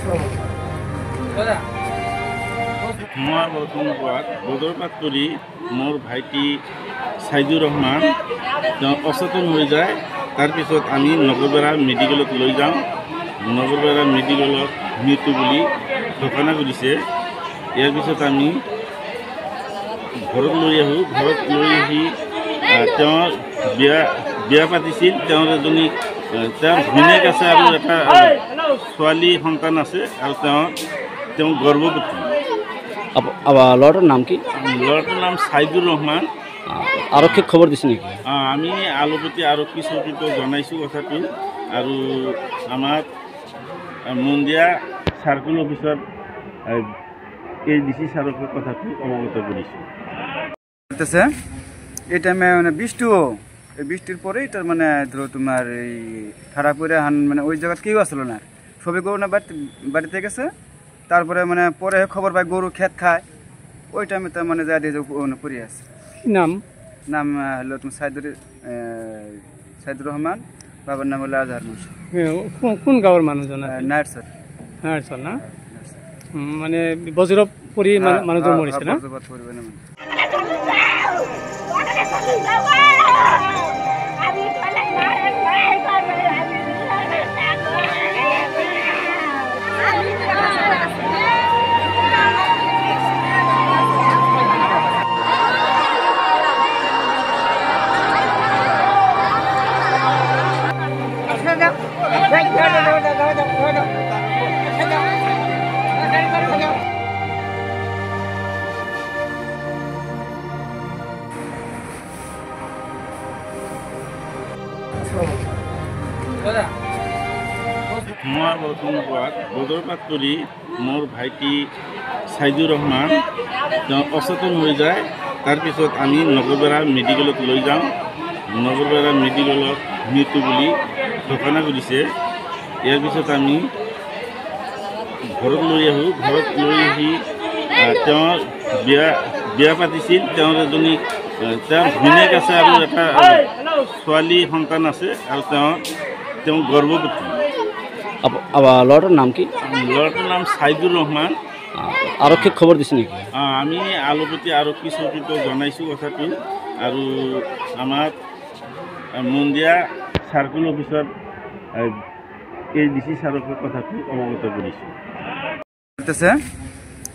মই বৰ্তমান বদৰপাত কৰি মোৰ ভাইটি সাইদুৰ ৰহমান অচেতন হৈ যায়। তাৰপিছত আমি নগৰবেৰা মেডিকেলত লৈ যাওঁ। নগৰবেৰা মেডিকেলত মৃত্যু বুলি ঘোষণা কৰিছে। ইয়াৰ পিছত আমি ঘৰত লৈ আহোঁ। ঘৰত লৈ আহি তেওঁৰ বিয়া পাতিছিল। তেওঁৰ এজনী ঘৈণীয়েক আছে আৰু এটা ছোৱালী সন্তান আছে আৰু তেওঁ গৰ্ভৱতী। ল'ৰাটোৰ নাম কি? ল'ৰাটোৰ নাম সাইদুৰ ৰহমান। আৰক্ষীক খবৰ দিছে নেকি? আমি আলুপতি আৰক্ষী চকীতো জনাইছোঁ কথাটো আৰু আমাৰ মন্দিয়া সাৰ্কুল অফিচত ADC ছাৰক কথাটো অৱগত কৰিছোঁ। এই টাইমে মানে বৃষ্টির পরে এটার মানে ধরো তোমার এই খারাপ করে মানে ওই জায়গা কেউ আসলো না, সবই গরু না বাড়িতে গেছে। তারপরে মানে পরে খবর পাই গরু খেত খায়। ওই টাইমে তার মানে যা দিয়ে পড়ে আছে। নাম হলো তোমার সাইদুর রহমান, বাবার নাম হলো আজহার মুন্সি। কোন গাঁৱৰ মানুহজন? নাইটসৰ না মানে বজ্ৰপ পৰি মানুহজন মৰিছে না? মই বৰ্তমান বদৰপাত কৰি মোৰ ভাইটি সাইদুৰ ৰহমান অচেতন হৈ যায়। তাৰপিছত আমি নগৰবেৰা মেডিকেলত লৈ যাওঁ। নগৰবেৰা মেডিকেলত মৃত্যু বুলি ঘোষণা কৰিছে। ইয়াৰ পিছত আমি ঘৰত লৈ আহোঁ। ঘৰত লৈ আহি তেওঁৰ বিয়া পাতিছিল। তেওঁৰ এজনী ঘৈণীয়েক আছে আৰু এটা ছোৱালী সন্তান আছে আৰু তেওঁ গৰ্ভৱতী। ল'ৰাটোৰ নাম কি? ল'ৰাটোৰ নাম সাইদুৰ ৰহমান। আৰক্ষীক খবৰ দিছে নেকি? আমি আলুপতি আৰক্ষী চকীতো জনাইছোঁ কথাটো আৰু আমাৰ মন্দিয়া সাৰ্কুল অফিচত ADC ছাৰক কথাটো অৱগত কৰিছোঁ।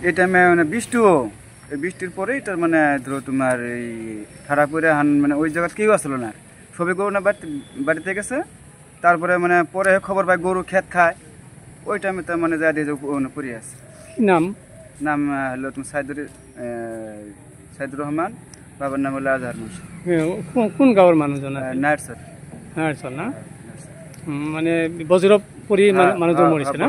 এই টাইমে মানে বৃষ্টির পরে এটার মানে ধরো তোমার এই খারাপ করে মানে ওই জায়গা কেউ আসলো না, সবই গরু না বাড়িতে গেছে। তারপরে মানে পরে খবর পাই গরু খেত খায়। ওই টাইমে তার মানে যা দিয়ে পড়ে আছে। নাম হলো তোমার সাইদুর রহমান, বাবার নাম হলো আজহার মুন্সি। কোন গাঁৱৰ মানুহজন? নাইটসৰ না মানে বজ্ৰপ পৰি মানুহজন মৰিছে না?